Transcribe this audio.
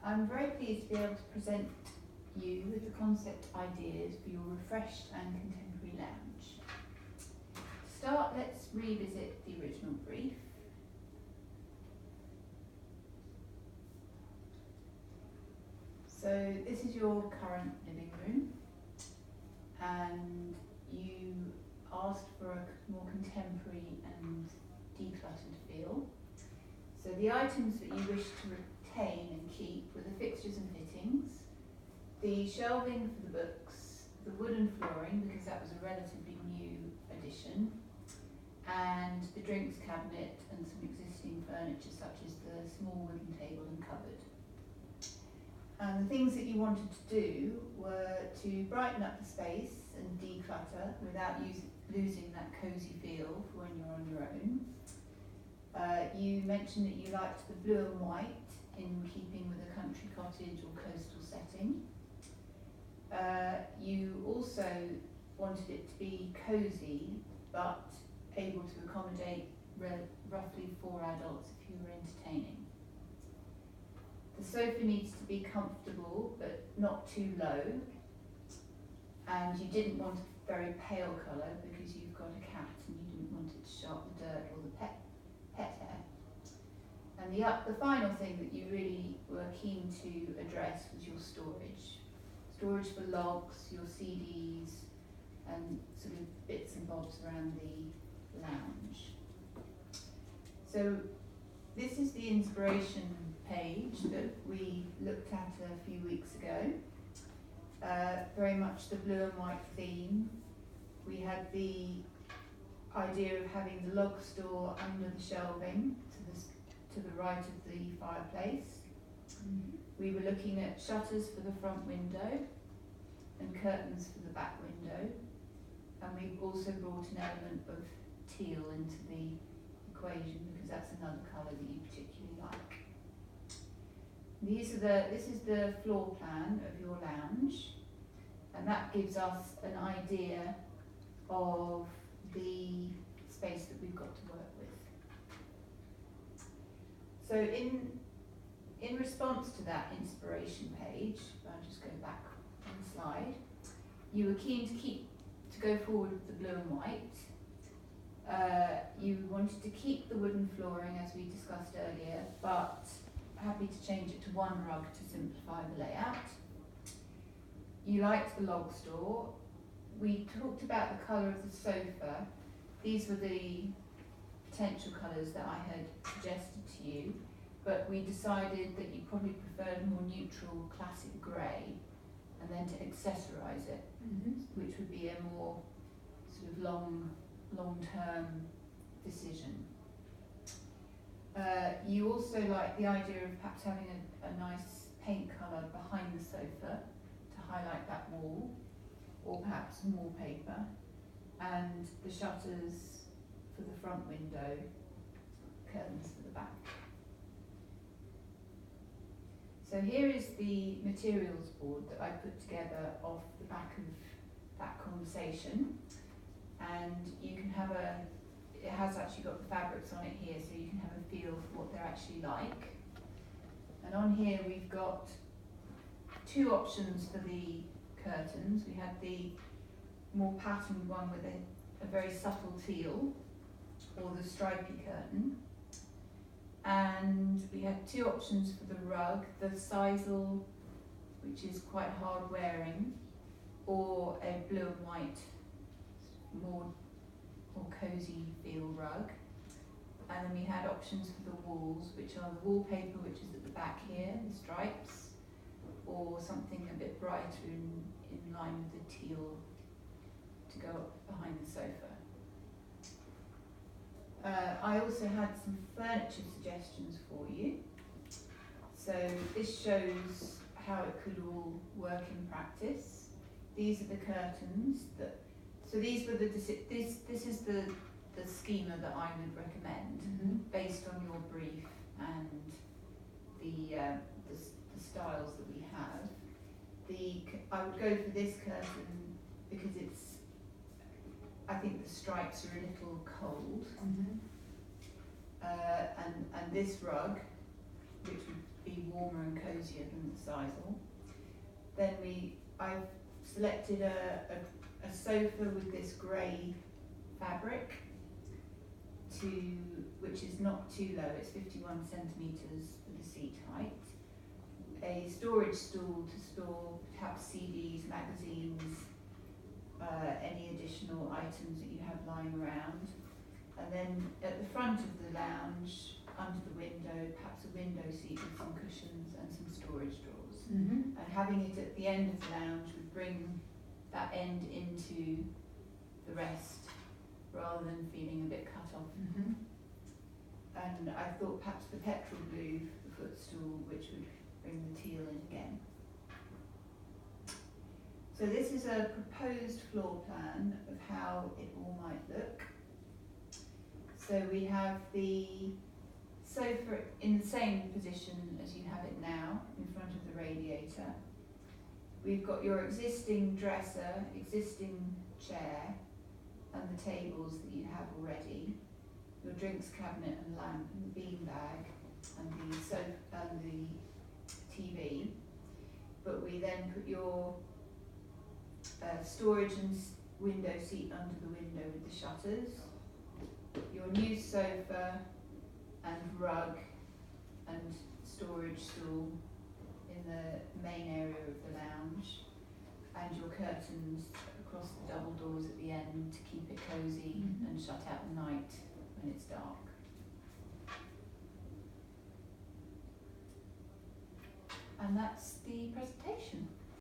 I'm very pleased to be able to present you with the concept ideas for your refreshed and contemporary lounge. To start, let's revisit the original brief. So this is your current living room, and you asked for a more contemporary and decluttered feel. So the items that you wish to retain and keep were the fixtures and fittings, the shelving for the books, the wooden flooring, because that was a relatively new addition, and the drinks cabinet and some existing furniture such as the small wooden table and cupboard. And the things that you wanted to do were to brighten up the space and declutter without losing that cosy feel for when you're on your own. You mentioned that you liked the blue and white in keeping with a country cottage or coastal setting. You also wanted it to be cosy but able to accommodate roughly 4 adults if you were entertaining. The sofa needs to be comfortable but not too low, and you didn't want a very pale colour because you've got a cat and you didn't want it to show up the dirt or the pet hair. And the final thing that you really were keen to address was your storage. Storage for logs, your CDs, and sort of bits and bobs around the lounge. So this is the inspiration page that we looked at a few weeks ago. Very much the blue and white theme. We had the idea of having the log store under the shelving to the right of the fireplace. Mm-hmm. We were looking at shutters for the front window and curtains for the back window, and we also brought an element of teal into the equation because that's another colour that you particularly like. This is the floor plan of your lounge, and that gives us an idea of the space that we've got to work with. So in response to that inspiration page, I'll just go back on the slide, you were keen to go forward with the blue and white. You wanted to keep the wooden flooring as we discussed earlier, but happy to change it to one rug to simplify the layout. You liked the log store. We talked about the colour of the sofa. These were the potential colours that I had suggested to you, but we decided that you probably preferred more neutral classic grey, and then to accessorise it, which would be a more sort of long-term decision. You also like the idea of perhaps having a nice paint colour behind the sofa to highlight that wall, or perhaps some wallpaper, and the shutters for the front window, curtains for the back. So here is the materials board that I put together off the back of that conversation, and you can have it has actually got the fabrics on it here, so you can have a feel for what they're actually like. And on here we've got 2 options for the curtains. We had the more patterned one with a very subtle teal, or the stripy curtain. And we had 2 options for the rug, the sisal, which is quite hard wearing, or a blue and white, more cosy feel rug. And then we had options for the walls, which are the wallpaper, which is at the back here, the stripes, or something a bit brighter in line with the teal to go up behind the sofa. I also had some furniture suggestions for you. So this shows how it could all work in practice. These are the curtains so these were this is the schema that I would recommend based on your brief and the styles that we have. I would go for this curtain because I think the stripes are a little cold. And this rug, which would be warmer and cosier than the sisal. Then I've selected a sofa with this grey fabric, which is not too low, it's 51 centimetres for the seat height. A storage stool to store perhaps CDs, magazines, any additional items that you have lying around. And then at the front of the lounge, under the window, perhaps a window seat with some cushions and some storage drawers. Mm-hmm. And having it at the end of the lounge would bring that end into the rest, rather than feeling a bit cut off. Mm-hmm. And I thought perhaps the petrol blue, the footstool, which would bring the teal in again. So this is a proposed floor plan of how it all might look. So we have the sofa in the same position as you have it now, in front of the radiator. We've got your existing dresser, existing chair, and the tables that you have already, your drinks cabinet and lamp and the beanbag and the sofa and the TV. But we then put your storage and window seat under the window with the shutters, your new sofa and rug and storage stool in the main area of the lounge, and your curtains across the double doors at the end to keep it cosy and shut out the night when it's dark. And that's the presentation.